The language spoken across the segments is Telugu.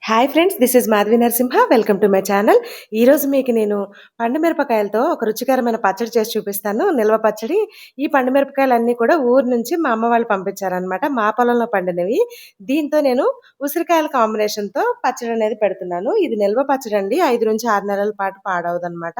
Hi friends, this is Madhavi Narasimha. Welcome to my channel. ఈరోజు మీకు నేను పండు మిరపకాయలతో ఒక రుచికరమైన పచ్చడి చేసి చూపిస్తాను. నిల్వ పచ్చడి. ఈ పండు మిరపకాయలన్నీ కూడా ఊరు నుంచి మా అమ్మ వాళ్ళు పంపించారనమాట. మా పొలంలో పండినవి. దీంతో నేను ఉసిరికాయల కాంబినేషన్‌తో పచ్చడి అనేది పెడుతున్నాను. ఇది నిల్వ పచ్చడి అండి. 5-6 నెలల పాటు పాడవదనమాట.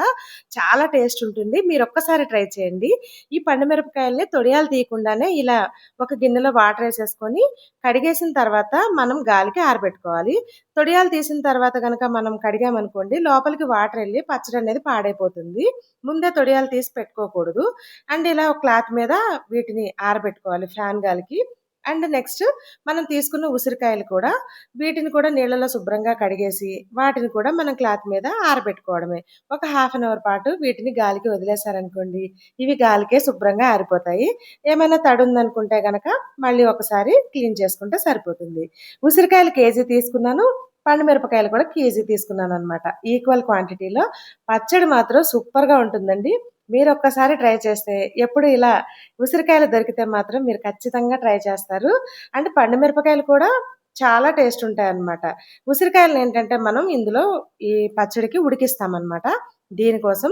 చాలా టేస్ట్ ఉంటుంది. మీరొక్కసారి ట్రై చేయండి. ఈ పండు మిరపకాయల్ని తొడియాలు తీయకుండానే ఇలా ఒక గిన్నెలో వాటర్ ఏసేసుకొని కడిగేసిన తర్వాత మనం గాలికి ఆరబెట్టుకోవాలి. తొడియాలు తీసిన తర్వాత గనక మనం కడిగామనుకోండి, లోపలికి వాటరెళ్ళి పచ్చడనేది పాడైపోతుంది. ముందే తొడియాలు తీసి పెట్టుకోకూడదు. అండ్ ఇలా ఒక క్లాత్ మీద వీటిని ఆరబెట్టుకోవాలి ఫ్యాన్ గాలికి. అండ్ నెక్స్ట్ మనం తీసుకున్న ఉసిరికాయలు కూడా వీటిని కూడా నీళ్ళలో శుభ్రంగా కడిగేసి, వాటిని కూడా మనం క్లాత్ మీద ఆరబెట్టుకోవడమే. ఒక హాఫ్ అన్ అవర్ పాటు వీటిని గాలికి వదిలేసారనుకోండి, ఇవి గాలికే శుభ్రంగా ఆరిపోతాయి. ఏమైనా తడుందనుకుంటే గనక మళ్ళీ ఒకసారి క్లీన్ చేసుకుంటే సరిపోతుంది. ఉసిరికాయలు కేజీ తీసుకున్నాను. పండు మిరపకాయలు కూడా కేజీ తీసుకున్నాననమాట. ఈక్వల్ క్వాంటిటీలో. పచ్చడి మాత్రం సూపర్‌గా ఉంటుందండి. మీరొక్కసారి ట్రై చేస్తే ఎప్పుడు ఇలా ఉసిరికాయలు దొరికితే మాత్రం మీరు ఖచ్చితంగా ట్రై చేస్తారు. అండ్ పండు మిరపకాయలు కూడా చాలా టేస్ట్ ఉంటాయన్నమాట. ఉసిరికాయలనేంటంటే మనం ఇందులో ఈ పచ్చడికి ఉడికిస్తామనమాట. దీనికోసం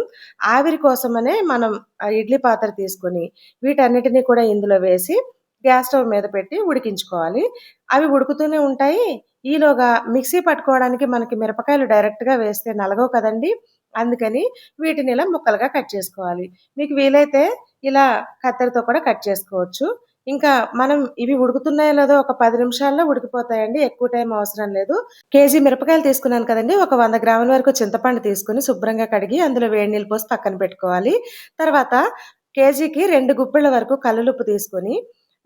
ఆవిరి కోసమనే మనం ఇడ్లీ పాత్ర తీసుకొని వీటన్నిటిని కూడా ఇందులో వేసి గ్యాస్ స్టవ్ మీద పెట్టి ఉడికించుకోవాలి. అవి ఉడుకుతూనే ఉంటాయి. ఈలోగా మిక్సీ పట్టుకోవడానికి మనకి మిరపకాయలు డైరెక్ట్‌గా వేస్తే నలగవు కదండీ! అందుకని వీటిని ఇలా ముక్కలుగా కట్ చేసుకోవాలి. మీకు వీలైతే ఇలా కత్తెరతో కూడా కట్ చేసుకోవచ్చు. ఇంకా మనం ఇవి ఉడుకుతున్నాయో లేదో ఒక 10 నిమిషాల్లో ఉడికిపోతాయండి. ఎక్కువ టైం అవసరం లేదు. కేజీ మిరపకాయలు తీసుకున్నాను కదండీ! ఒక 100 గ్రాముల వరకు చింతపండు తీసుకొని శుభ్రంగా కడిగి అందులో వేడి నీళ్ళు పోసి పక్కన పెట్టుకోవాలి. తర్వాత కేజీకి 2 గుప్పిళ్ళ వరకు కల్లులుప్పు తీసుకొని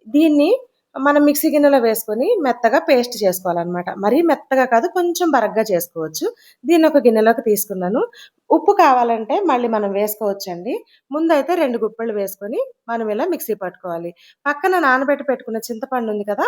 దీన్ని మనం మిక్సీ గిన్నెలో వేసుకొని మెత్తగా పేస్ట్ చేసుకోవాలనమాట. మరీ మెత్తగా కాదు, కొంచెం బరగ్గా చేసుకోవచ్చు. దీన్ని ఒక గిన్నెలోకి తీసుకున్నాను. ఉప్పు కావాలంటే మళ్ళీ మనం వేసుకోవచ్చండి. ముందైతే 2 గుప్పెళ్ళు వేసుకొని మనం ఇలా మిక్సీ పట్టుకోవాలి. పక్కన నానబెట్టి పెట్టుకున్న చింతపండు ఉంది కదా!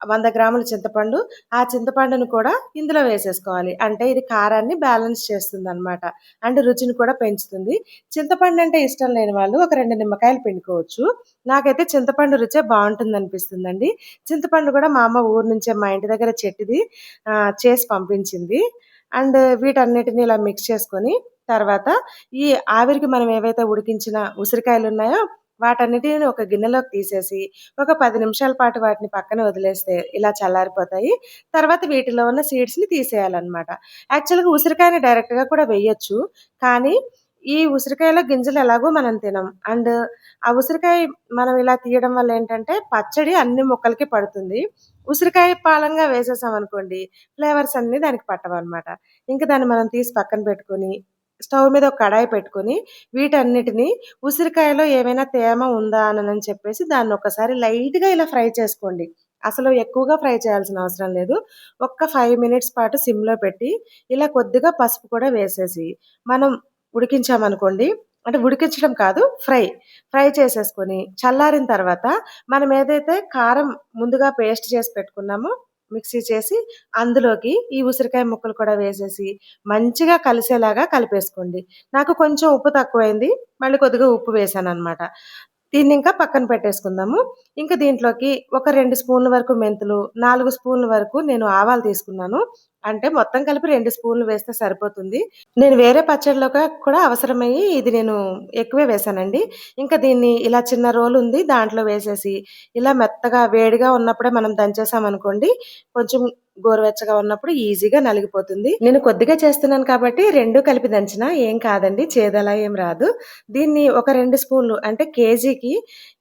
100 గ్రాముల చింతపండు. ఆ చింతపండును కూడా ఇందులో వేసేసుకోవాలి. అంటే ఇది కారాన్ని బ్యాలెన్స్ చేస్తుందనమాట. అండ్ రుచిని కూడా పెంచుతుంది. చింతపండు అంటే ఇష్టం లేని వాళ్ళు ఒక 2 నిమ్మకాయలు పిండుకోవచ్చు. నాకైతే చింతపండు రుచే బావుంటుందనిపిస్తుందండి. చింతపండు కూడా మా అమ్మ ఊరు నుంచే మా ఇంటి దగ్గర చెట్టుది చేసి పంపించింది. అండ్ వీటన్నిటిని ఇలా మిక్స్ చేసుకొని తర్వాత ఈ ఆవిరికి మనం ఏవైతే ఉడికించిన ఉసిరికాయలున్నాయో వాటన్నిటిని ఒక గిన్నెలోకి తీసేసి ఒక 10 నిమిషాల పాటు వాటిని పక్కన వదిలేస్తే ఇలా చల్లారిపోతాయి. తర్వాత వీటిలో ఉన్న సీడ్స్‌ని తీసేయాలనమాట. యాక్చువల్‌గా ఉసిరికాయని డైరెక్ట్‌గా కూడా వేయొచ్చు. కానీ ఈ ఉసిరికాయలో గింజలు ఎలాగో మనం తినం. అండ్ ఆ ఉసిరికాయ మనం ఇలా తీయడం వల్ల ఏంటంటే పచ్చడి అన్ని ముక్కలకి పడుతుంది. ఉసిరికాయ పాలంగా వేసేసామనుకోండి ఫ్లేవర్స్ అన్నీ దానికి పట్టవనమాట. ఇంక దాన్ని మనం తీసి పక్కన పెట్టుకొని స్టవ్ మీద ఒక కడాయి పెట్టుకొని వీటన్నిటిని ఉసిరికాయలో ఏమైనా తేమ ఉందా అనని చెప్పేసి దాన్నొకసారి లైట్‌గా ఇలా ఫ్రై చేసుకోండి. అసలు ఎక్కువగా ఫ్రై చేయాల్సిన అవసరం లేదు. ఒక్క 5 మినిట్స్ పాటు సిమ్‌లో పెట్టి, ఇలా కొద్దిగా పసుపు కూడా వేసేసి, మనం ఉడికించామనుకోండి, అంటే ఉడికించడం కాదు ఫ్రై చేసేసుకొని, చల్లారిన తర్వాత మనం ఏదైతే కారం ముందుగా పేస్ట్ చేసి పెట్టుకున్నామో, మిక్సీ చేసి అందులోకి ఈ ఉసిరికాయ ముక్కలు కూడా వేసేసి, మంచిగా కలిసేలాగా కలిపేసుకోండి. నాకు కొంచెం ఉప్పు తక్కువైంది. మళ్ళీ కొద్దిగా ఉప్పు వేశాననమాట. దీన్నింకా పక్కన పెట్టేసుకుందాము. ఇంక దీంట్లోకి ఒక 2 స్పూన్ల వరకు మెంతులు, 4 స్పూన్ల వరకు నేను ఆవాలు తీసుకున్నాను. అంటే మొత్తం కలిపి 2 స్పూన్లు వేస్తే సరిపోతుంది. నేను వేరే పచ్చడిలోకి కూడా అవసరమయ్యి ఇది నేను ఎక్కువే వేశానండి. ఇంకా దీన్ని ఇలా చిన్న రోలుంది దాంట్లో వేసేసి, ఇలా మెత్తగా వేడిగా ఉన్నప్పుడే మనం దంచేసామనుకోండి, కొంచెం గోరువెచ్చగా ఉన్నప్పుడు ఈజీగా నలిగిపోతుంది. నేను కొద్దిగా చేస్తున్నాను కాబట్టి 2 కలిపి దంచినా ఏం కాదండి. చేదలా ఏం రాదు. దీన్ని ఒక 2 స్పూన్లు అంటే కేజీకి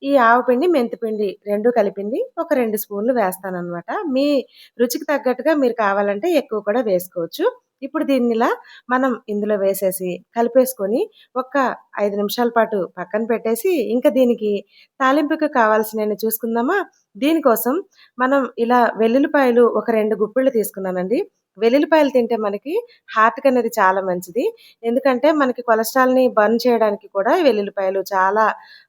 ఈ ఆవపిండి, మెంతిపిండి 2 కలిపింది ఒక 2 స్పూన్లు వేస్తాననమాట. మీ రుచికి తగ్గట్టుగా మీరు కావాలంటే ఎక్కువ కూడా వేసుకోవచ్చు. ఇప్పుడు దీన్నిలా మనం ఇందులో వేసేసి కలిపేసుకొని ఒక్క 5 నిమిషాల పాటు పక్కన పెట్టేసి, ఇంక దీనికి తాలింపుకి కావాల్సినన్ని చూసుకుందామా? దీనికోసం మనం ఇలా వెల్లుల్లిపాయలు ఒక 2 గుప్పిళ్ళు తీసుకున్నానండి. వెల్లుల్లిపాయలు తింటే మనకి హార్ట్‌కనేది చాలా మంచిది. ఎందుకంటే మనకి కొలెస్ట్రాల్‌ని బర్న్ చేయడానికి కూడా ఈ వెల్లుల్లిపాయలు చాలా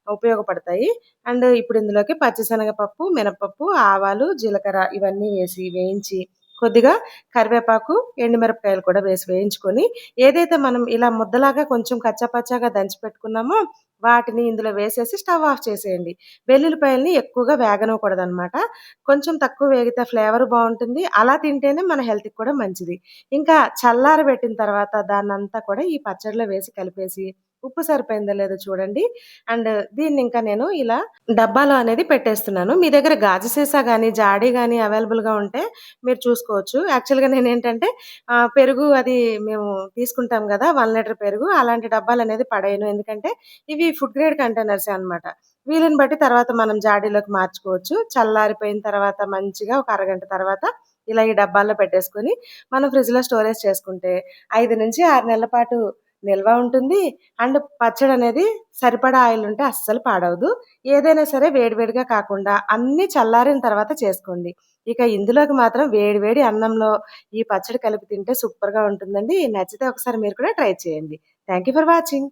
ఉపయోగపడతాయి. అండ్ ఇప్పుడు ఇందులోకి పచ్చిశనగపప్పు, మినపప్పు, ఆవాలు, జీలకర్ర ఇవన్నీ వేసి వేయించి కొద్దిగా కరివేపాకు, ఎండుమిరపకాయలు కూడా వేసి వేయించుకొని, ఏదైతే మనం ఇలా ముద్దలాగా కొంచెం కచ్చాపచ్చాగా దంచి పెట్టుకున్నామో, వాటిని ఇందులో వేసేసి స్టవ్ ఆఫ్ చేసేయండి. వెల్లుల్లిపాయలని ఎక్కువగా వేగనివ్వకూడదనమాట. కొంచెం తక్కువ వేగితే ఫ్లేవర్ బావుంటుంది. అలా తింటేనే మన హెల్త్‌కి కూడా మంచిది. ఇంకా చల్లారబెట్టిన తర్వాత దాన్నంతా కూడా ఈ పచ్చడిలో వేసి కలిపేసి, ఉప్పు సరిపోయిందో లేదో చూడండి. అండ్ దీన్నింకా నేను ఇలా డబ్బాలో అనేది పెట్టేస్తున్నాను. మీ దగ్గర గాజు సీసా గానీ, జాడీ గానీ అవైలబుల్‌గా ఉంటే మీరు చూసుకోవచ్చు. యాక్చువల్‌గా నేనేంటంటే పెరుగు అది మేము తీసుకుంటాం గదా! 1 లీటర్ పెరుగు అలాంటి డబ్బాలనేది పడేయను. ఎందుకంటే ఇవి ఫుడ్ గ్రేడ్ కంటైనర్సే అనమాట. వీలుని బట్టి తర్వాత మనం జాడీలోకి మార్చుకోవచ్చు. చల్లారిపోయిన తర్వాత మంచిగా ఒక అరగంట తర్వాత ఇలా ఈ డబ్బాల్లో పెట్టేసుకొని మనం ఫ్రిడ్జ్‌లో స్టోరేజ్ చేసుకుంటే 5-6 నెలల పాటు నిల్వ ఉంటుంది. అండ్ పచ్చడనేది సరిపడా ఆయిలుంటే అస్సలు పాడవదు. ఏదైనా సరే వేడి వేడిగా కాకుండా అన్నీ చల్లారిన తర్వాత చేసుకోండి. ఇక ఇందులోకి మాత్రం వేడి వేడి అన్నంలో ఈ పచ్చడి కలిపి తింటే సూపర్‌గా ఉంటుందండి. నచ్చితే ఒకసారి మీరు కూడా ట్రై చేయండి. Thank you for watching.